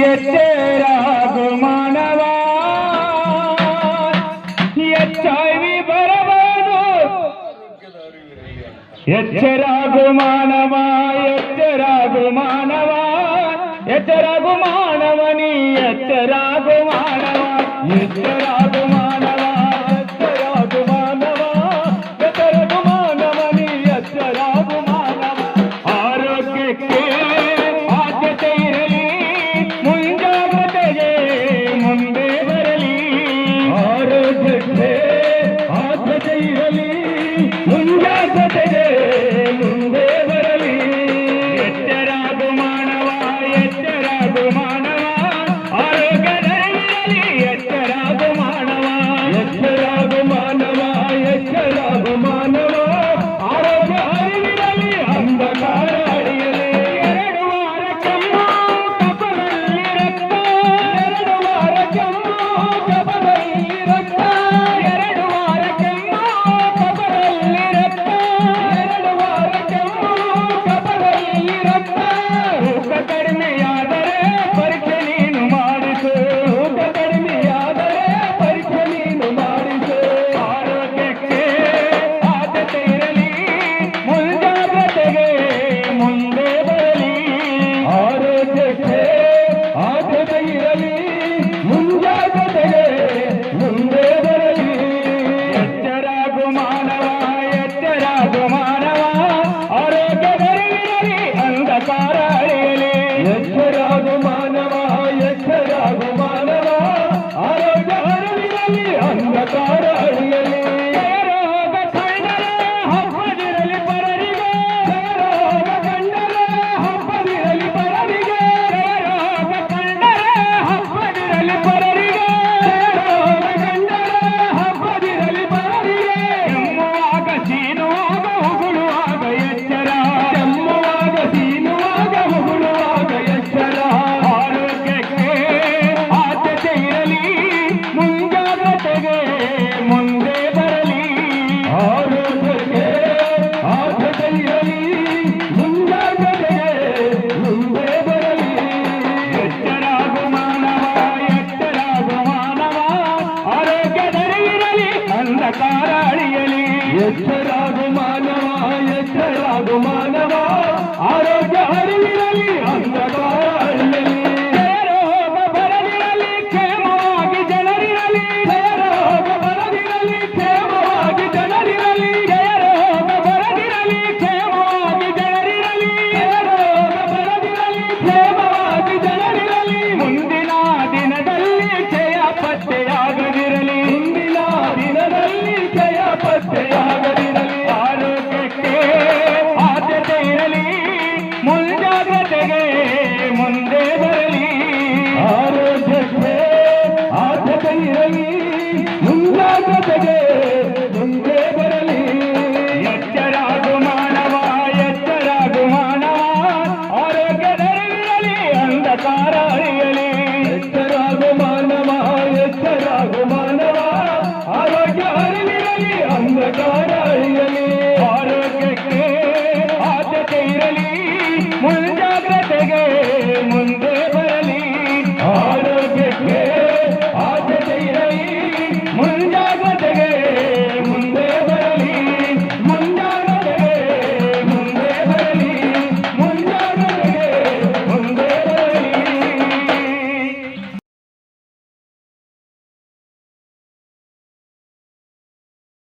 ಎಚ್ಚರಾಗು ಮಾನವ ಎಚ್ಚಾಯ್ವಿ ಬರಬಹುದು ಎಚ್ಚರಾಗು ಮಾನವ ಎಚ್ಚರಾಗು ಮಾನವ ಎಚ್ಚರಾಗು ಮಾನವ ನೀ ಎಚ್ಚರಾಗು ಮಾನವ ಎಚ್ಚರಾಗು ಮಾನವ ಎಚ್ಚರಾಗು ಮಾನವ ಎಚ್ಚರಾಗು ಮಾನವ ನೀ ಎಚ್ಚರಾಗು ಮಾನವ ಆರೋಗ್ಯಕ್ಕೆ ಆದ್ಯತೆ ಇರಲಿ ಮುಂಜಾಗ್ರತೆಗೆ ಮುಂದೆ ಬರಲಿ ಆರೋಗ್ಯಕ್ಕೆ ಆದ್ಯತೆ ಇರಲಿ ಮುಂಜಾಗ್ರತೆಗೆ ಮುಂದೆ ಬರಲಿ ಎಚ್ಚರಾಗು ಮಾನವ ಎಚ್ಚರಾಗು ಮಾನವ ಆರೋಗ್ಯದಲ್ಲಿ ಎಚ್ಚರಾಗು ಮಾನವ ಎಚ್ಚರಾಗು ಮಾನವ ಎಚ್ಚರಾಗು ಮಾನವ ಆರೋಗ್ಯ ಅರಿವಿರಲಿ ಅಂಧಕಾರ ಅಡಿಯಲಿ 2 ವಾರ ಕೆಮ್ಮು ಕಫದಲ್ಲಿ ರಕ್ತ 2 ವಾರ ಕೆಮ್ಮು ಕಫದಲ್ಲಿ ರಕ್ತ 2 ವಾರ ಕೆಮ್ಮು ಕಫದಲ್ಲಿ ರಕ್ತ 2 ವಾರ ಕೆಮ್ಮು ಕಫದಲ್ಲಿ ರಕ್ತ ತೂಕ ಕಡಿಮೆಯಾದರೆ ಪರೀಕ್ಷೆ ನೀನು ಮಾಡಿಸು ತೂಕ ಕಡಿಮೆಯಾದರೆ ಪರೀಕ್ಷೆ ನೀನು ಮಾಡಿಸು ಆರೋಗ್ಯಕ್ಕೆ ಆದ್ಯತೆ ಇರಲಿ ಮುಂಜಾಗ್ರತೆಗೆ ಮುಂದೆ ಬರಲಿ ಆರೋಗ್ಯಕ್ಕೆ ಆದ್ಯತೆ ಇರಲಿ ಮುಂಜಾಗ್ರತೆಗೆ ಮುಂದೆ ಬರಲಿ ಎಚ್ಚರಾಗು ಮಾನವ ಎಚ್ಚರಾಗು ಮಾನವ ಆರೋಗ್ಯದಲ್ಲಿರಲಿ ಅಂಧಕಾರ ಅಳಿಯಲಿ ಎಚ್ಚರಾಗು ಮಾನವ ಎಚ್ಚರಾಗು ಮಾನವ ಆರೋಗ್ಯ ಅರಿವಿರಲಿ ಅಂಧಕಾರ ಅಳಿಯಲಿ ರೋಗ ಕಂಡರೆ ಹಬ್ಬದಿರಲಿ ಪರರಿಗೆ ರೋಗ ಕಂಡರೆ ಹಬ್ಬದಿರಲಿ ಪರರಿಗೆ ರೋಗ ಕಂಡರೆ ಹಬ್ಬದಿರಲಿ ಪರರಿಗೆ ರೋಗ ಕಂಡರೆ ಹಬ್ಬದಿರಲಿ ಪರರಿಗೆ ಕೆಮ್ಮುವಾಗ ಸೀನುವಾಗ ಉಗುಳುವಾಗ ಎಚ್ಚರ ಕೆಮ್ಮುವಾಗ ಸೀನುವಾಗ ಉಗುಳುವಾಗ ಎಚ್ಚರ ಆರೋಗ್ಯಕ್ಕೆ ಆದ್ಯತೆ ಇರಲಿ ಮುಂಜಾಗ್ರತೆಗೆ ಮುಂದೆ ಬರಲಿ ಆರೋಗ್ಯಕ್ಕೆ ಆದ್ಯತೆ ಇರಲಿ ಮುಂಜಾಗ್ರತೆಗೆ ಮುಂದೆ ಬರಲಿ ಎಚ್ಚರಾಗು ಮಾನವ ಎಚ್ಚರಾಗು ಮಾನವ ಆರೋಗ್ಯದಲ್ಲಿರಲಿ ಅಂಧಕಾರ ಅಳಿಯಲಿ ಎಚ್ಚರಾಗು ಮಾನವ ಎಚ್ಚರಾಗು ಮಾನವ ಆರೋಗ್ಯ ಅರಿವಿರಲಿ ಅಂಧಕಾರ